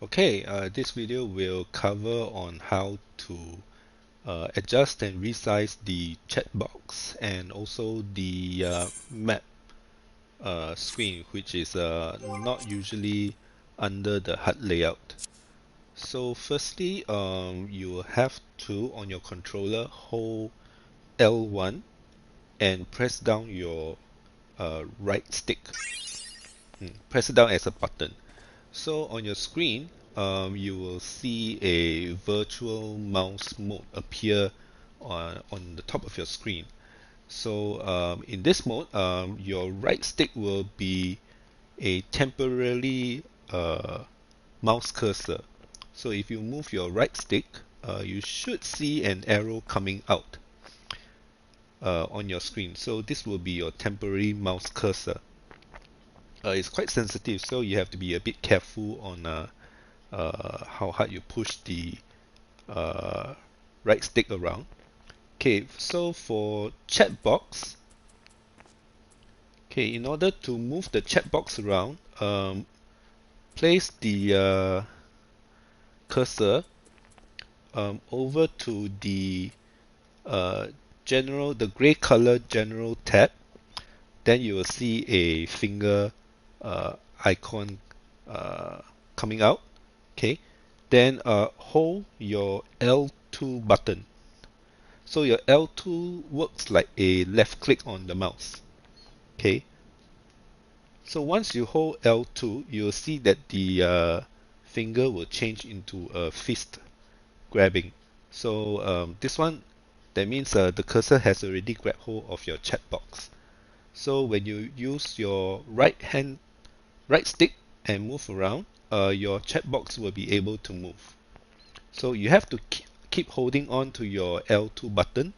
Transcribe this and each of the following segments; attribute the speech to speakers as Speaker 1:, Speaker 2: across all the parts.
Speaker 1: Okay, this video will cover on how to adjust and resize the chat box and also the map screen, which is not usually under the HUD layout. So firstly, you will have to, on your controller, hold L1 and press down your right stick. Press it down as a button. So on your screen, you will see a virtual mouse mode appear on the top of your screen. So in this mode, your right stick will be a temporary mouse cursor. So if you move your right stick, you should see an arrow coming out on your screen. So this will be your temporary mouse cursor. It's quite sensitive, so you have to be a bit careful on how hard you push the right stick around. Okay, so for chat box, okay, in order to move the chat box around, place the cursor over to the uh, the gray color general tab. Then you will see a finger icon uh, coming out. Okay, then hold your L2 button. So your L2 works like a left click on the mouse. Okay. So once you hold L2, you'll see that the finger will change into a fist grabbing. So this one, that means the cursor has already grabbed hold of your chat box. So when you use your right stick and move around, your chat box will be able to move. So you have to keep holding on to your L2 button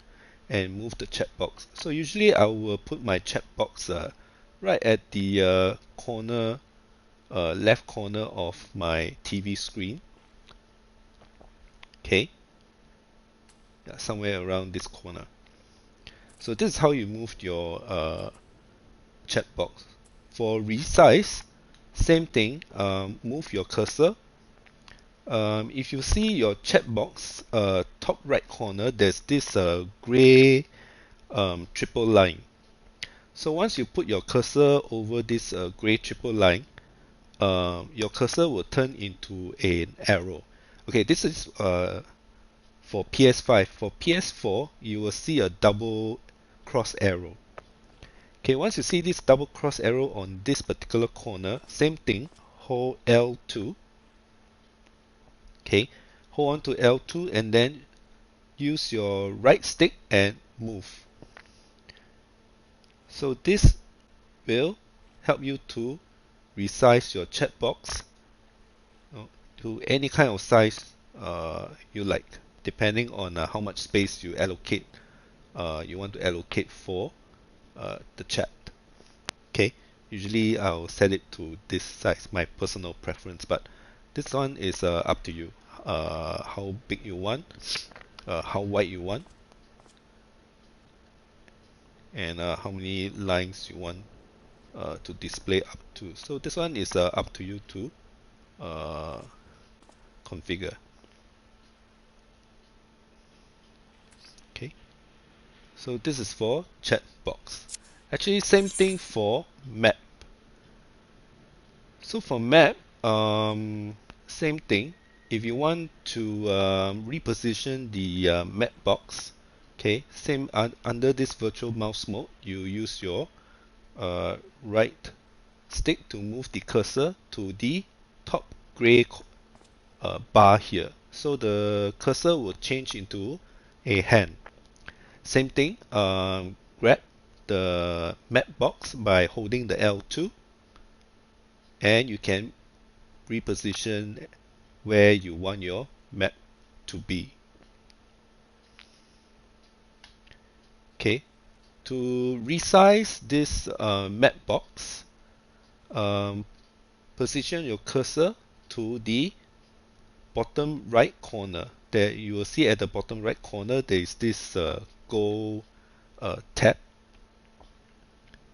Speaker 1: and move the chat box. So usually I will put my chat box right at the left corner of my TV screen. Okay, yeah, somewhere around this corner. So this is how you move your chat box. For resize, same thing. Move your cursor. If you see your chat box top right corner, there's this gray triple line. So once you put your cursor over this gray triple line, your cursor will turn into an arrow. Okay, this is for PS5. For PS4, you will see a double cross arrow. Okay, once you see this double cross arrow on this particular corner, same thing, hold L2. Okay, hold on to L2 and then use your right stick and move. So this will help you to resize your chat box to any kind of size you like, depending on how much space you want to allocate for the chat. Okay, usually I'll set it to this size, my personal preference, but this one is up to you. How big you want, how wide you want, and how many lines you want to display up to. So this one is up to you to configure. Okay, so this is for chat box. Actually, same thing for map. So for map, same thing. If you want to reposition the map box, okay, same under this virtual mouse mode, you use your right stick to move the cursor to the top gray bar here. So the cursor will change into a hand. Same thing, grab the map box by holding the L2 and you can reposition where you want your map to be. Okay, to resize this map box, position your cursor to the bottom right corner. There you will see at the bottom right corner there is this gold tab.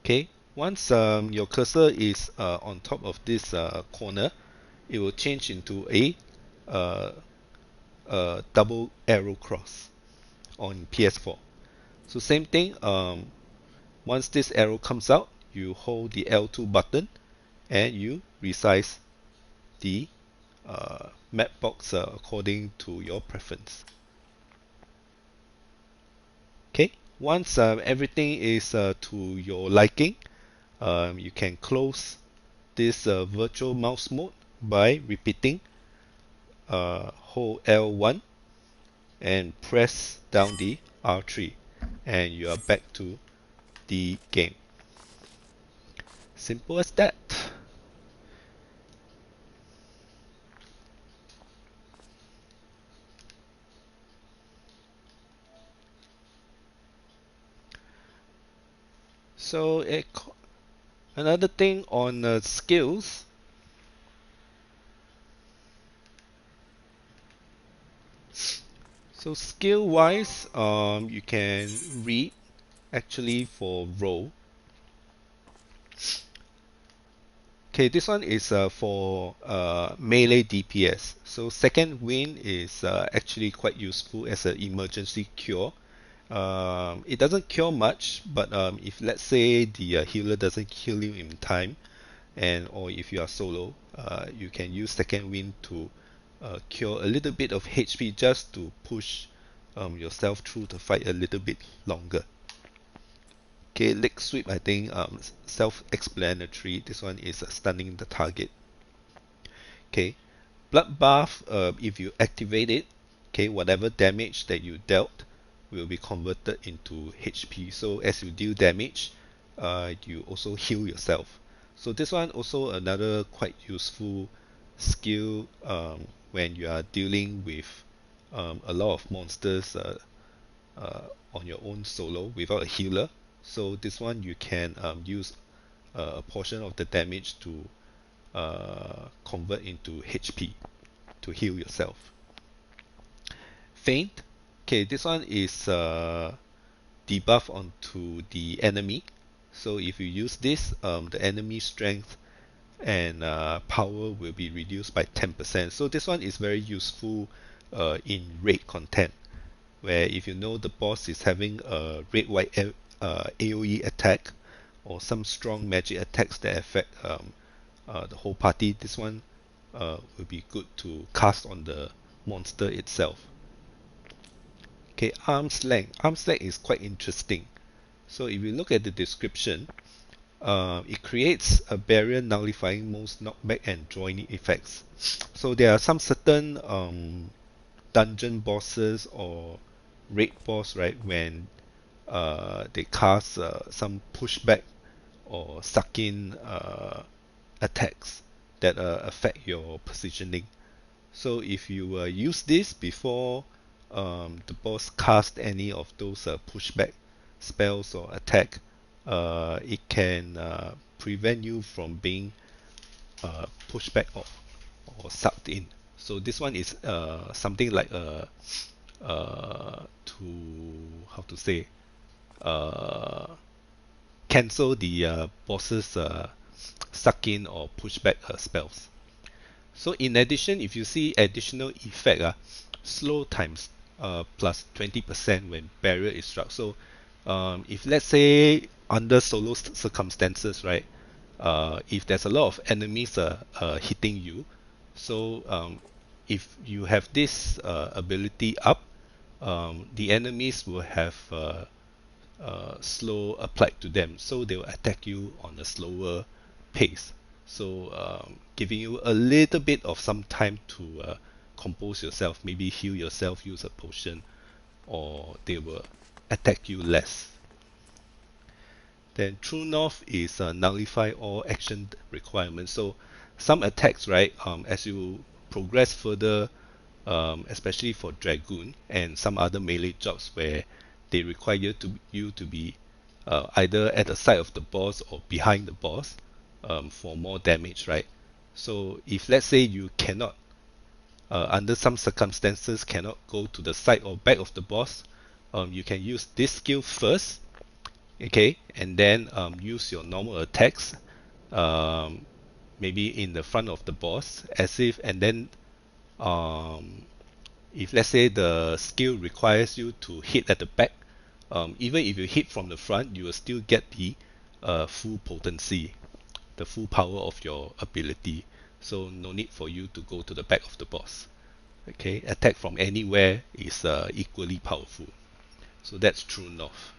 Speaker 1: Okay, once your cursor is on top of this corner, it will change into uh, a double arrow cross on PS4. So same thing, once this arrow comes out, you hold the L2 button and you resize the map box according to your preference. Okay, once everything is to your liking, you can close this virtual mouse mode by repeating hold L1 and press down the R3 and you are back to the game. Simple as that. So another thing on skills. So skill wise, you can read actually for role. Okay, this one is for melee DPS. So second wind is actually quite useful as an emergency cure. It doesn't cure much, but if let's say the healer doesn't heal you in time, and or if you are solo, you can use second wind to cure a little bit of HP just to push yourself through the fight a little bit longer. Okay, leg sweep, I think self-explanatory. This one is stunning the target. Okay, bloodbath. If you activate it, okay, whatever damage that you dealt will be converted into HP. So as you deal damage, you also heal yourself. So this one also another quite useful skill when you are dealing with a lot of monsters uh, on your own solo without a healer. So this one you can use a portion of the damage to convert into HP to heal yourself. Feint. Okay, this one is debuff onto the enemy. So if you use this, the enemy strength and power will be reduced by 10%. So this one is very useful in raid content, where if you know the boss is having a red-white AoE attack or some strong magic attacks that affect the whole party, this one will be good to cast on the monster itself. Okay, arm's length. Arm's length is quite interesting. So if you look at the description, it creates a barrier nullifying most knockback and joining effects. So there are some certain dungeon bosses or raid boss, right, when they cast some pushback or suck in attacks that affect your positioning. So if you use this before the boss cast any of those pushback spells or attack, it can prevent you from being pushed back or sucked in. So this one is something like to how to say uh, cancel the boss's suck in or pushback spells. So in addition, if you see additional effect, slow times plus 20% when barrier is struck. So if let's say under solo circumstances, right, if there's a lot of enemies hitting you, so if you have this ability up, the enemies will have slow applied to them, so they will attack you on a slower pace. So giving you a little bit of some time to compose yourself, maybe heal yourself, use a potion, or they will attack you less. Then True North is nullify all action requirements. So some attacks, right, as you progress further, especially for Dragoon and some other melee jobs where they require you to be either at the side of the boss or behind the boss for more damage, right? So if let's say you cannot, under some circumstances, cannot go to the side or back of the boss, you can use this skill first, okay, and then use your normal attacks, um, maybe in the front of the boss, as if, and then um, if let's say the skill requires you to hit at the back, even if you hit from the front, you will still get the full potency, the full power of your ability. So no need for you to go to the back of the boss. Okay, attack from anywhere is equally powerful. So that's true north.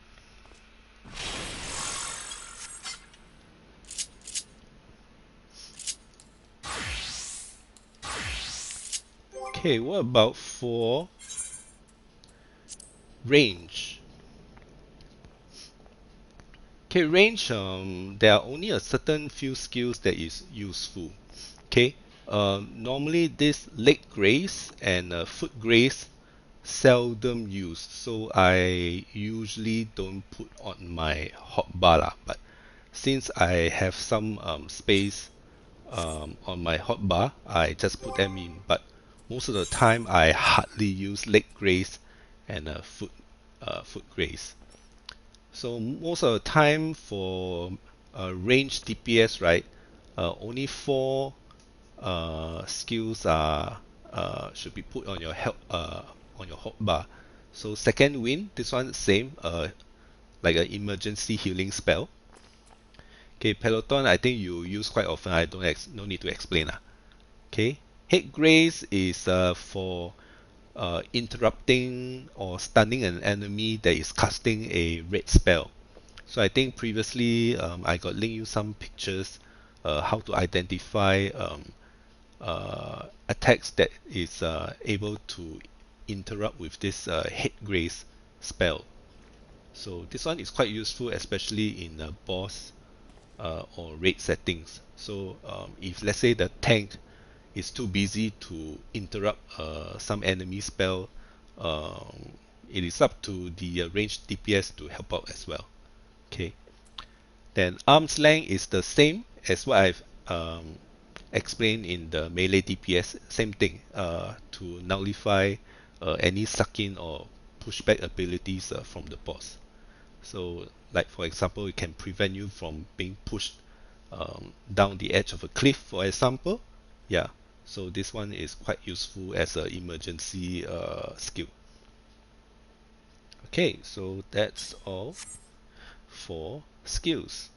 Speaker 1: Okay, what about for range? Okay, range, there are only a certain few skills that is useful. Okay, normally this leg grace and foot grace seldom used, so I usually don't put on my hotbar lah. But since I have some space on my hotbar, I just put them in. But most of the time, I hardly use leg grace and foot grace. So most of the time for range DPS, right? Only four skills are should be put on your hotbar. So second wind, this one same, like an emergency healing spell. Okay, peloton, I think you use quite often. I don't no need to explain lah. Okay, head grace is for interrupting or stunning an enemy that is casting a red spell. So I think previously I got linked you some pictures how to identify attacks that is able to interrupt with this head grace spell. So this one is quite useful, especially in boss or raid settings. So if let's say the tank is too busy to interrupt some enemy spell, it is up to the ranged DPS to help out as well. Okay. Then arm's length is the same as what I've explained in the melee DPS. Same thing to nullify any suck-in or pushback abilities from the boss. So, like for example, it can prevent you from being pushed down the edge of a cliff, for example. Yeah. So this one is quite useful as an emergency skill. Okay, so that's all for skills.